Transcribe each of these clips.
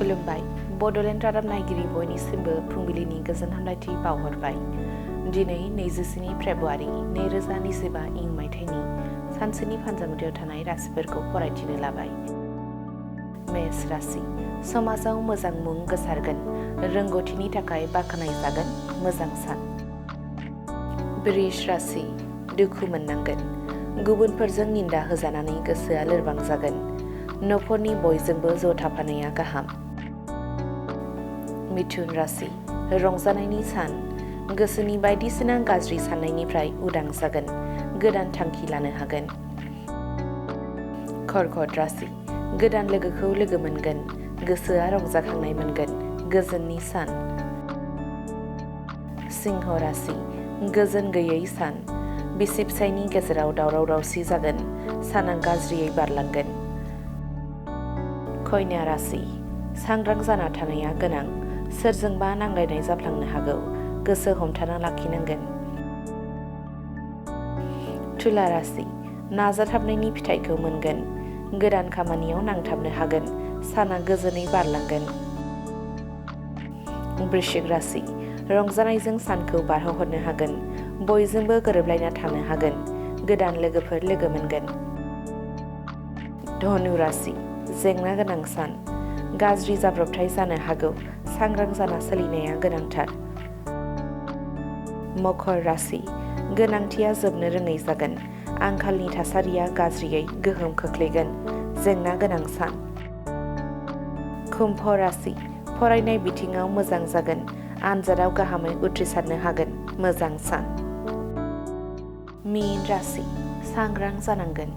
खुलुमबाय बड'लेण्ड रादाब नायगिरि बयनिसिमबो फुंबिलिनि गोजोन हामलायथि बावहरबाय। दिनै 24 फेब्रुआरि 2025 इं मायथाइनि सानसेनि फानजामुथियाव थानाय राशिफोरखौ फरायथिनो लाबाय। मेष राशि समाजाव मोजां मुं गोसारगोन, रोंगौथिनि थाखाय बाख्नायजागोन, मोजां सान। वृष राशि दुखु मोननांगोन, गुबुनफोरजों निन्दा होजानानै गोसोआ लोरबां जागोन, न'खरनि बयजोंबो ज' थाफानाया गाहाम। मिथुन राशि रंजानायनि सान, गोसोनि बायदिसिना गाज्रि साननायनिफ्राय उदां जागोन, गोदान थांखि लानो हागोन। कर्कट राशि गोदान लोगोखौ लोगो मोनगोन, गोसोआ रंजाखांनाय मोनगोन, गोजोननि सान। सिंह राशि गोजोन गैयै सान, बिसि फिसायनि गेजेराव दावराव दावसि जागोन, साना गाज्रियै बारलांगोन। कन्या राशि सांग्रां जाना थानाया गोनां, सोरजोंबा नांलायनाय जाफ्लांनो हागौ, गोसो हमथाना लाखिनांगोन। तुला राशि नाजाथाबनायनि फिथाइखौ मोनगोन, गोदान खामानियाव नांथाबनो हागोन, साना गोजोनै बारलांगोन। वृश्चिक राशि रंजानायजों सानखौ बारहोहरनो हागोन, बयजोंबो गोरोबलायना थानो हागोन, गोदान लोगोफोर लोगो मोनगोन। धनु राशि जेंना गोनां सान, गाज्रि जाब्रबथाय जानो हागौ, सांग्रां जाना सोलिनाया गोनांथार। मकर राशि गोनांथिया जोबनो रोङै जागोन, आंखालनि थासारिया गाज्रियै गोहोम खोख्लैगोन, जेंना गोनां सान। कुम्भ राशि फरायनाय बिथिङाव मोजां जागोन, आनजादाव गाहामै उथ्रिसारनो हागोन, मोजां सान। मीन राशि सांग्रां जानांगोन,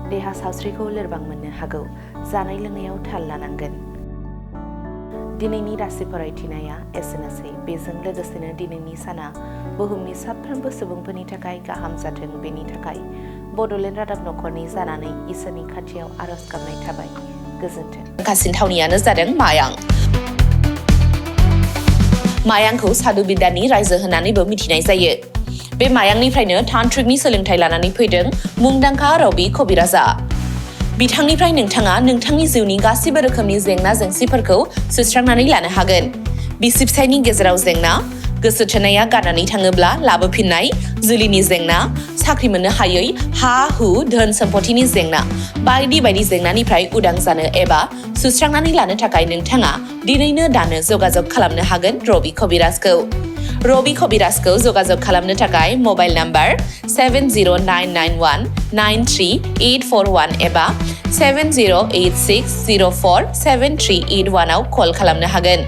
देहा सावस्रिखौ लोरबां मोननो हागौ, जानाय लोंनायाव थाल लानांगोन। दिनैनि राशि फरायथिनाया एसेनोसै। बेजों लोगोसेनो दिनैनि साना बुहुमनि साफ्रोमबो सुबुंफोरनि थाखाय गाहाम जाथों, बेनि थाखाय बड'लेण्ड रादाब नखरनि जानानै इसोरनि खाथियाव आरज गाबनाय थाबाय। गोजोन्थों। गासिन थावनियानो जादों मायां। मायांखौ सादु बिद्यानि रायजो होननानैबो मिथिनाय जायो। बे मायांनिफ्रायनो तान्त्रिकनि सोलोंथाइ लानानै फैदों मुंदांखा रबि कबिराजा। बिथांनिफ्राय नोंथाङा नोंथांनि जिउनि गासिबो रोखोमनि जेंना जेंसिफोरखौ सुस्रांनानै लानो हागोन। बिसि फिसायनि गेजेराव जेंना, गोसो थोनाया गारनानै थाङोब्ला लाबोफिननाय, जुलिनि जेंना, साख्रि मोननो हायै, हा हु धोन सम्पथिनि जेंना, बायदि बायदि जेंनानिफ्राय उदां जानो एबा सुस्रांनानै लानो थाखाय नोंथाङा दिनैनो दानो जगाजग खालामनो हागोन रबि कबिराजखौ। रबि कबिराजखौ जगाजग खालामनो थाखाय मबाइल नाम्बार 7099193841 एबा 7086047381 आव कल खालामनो हागोन।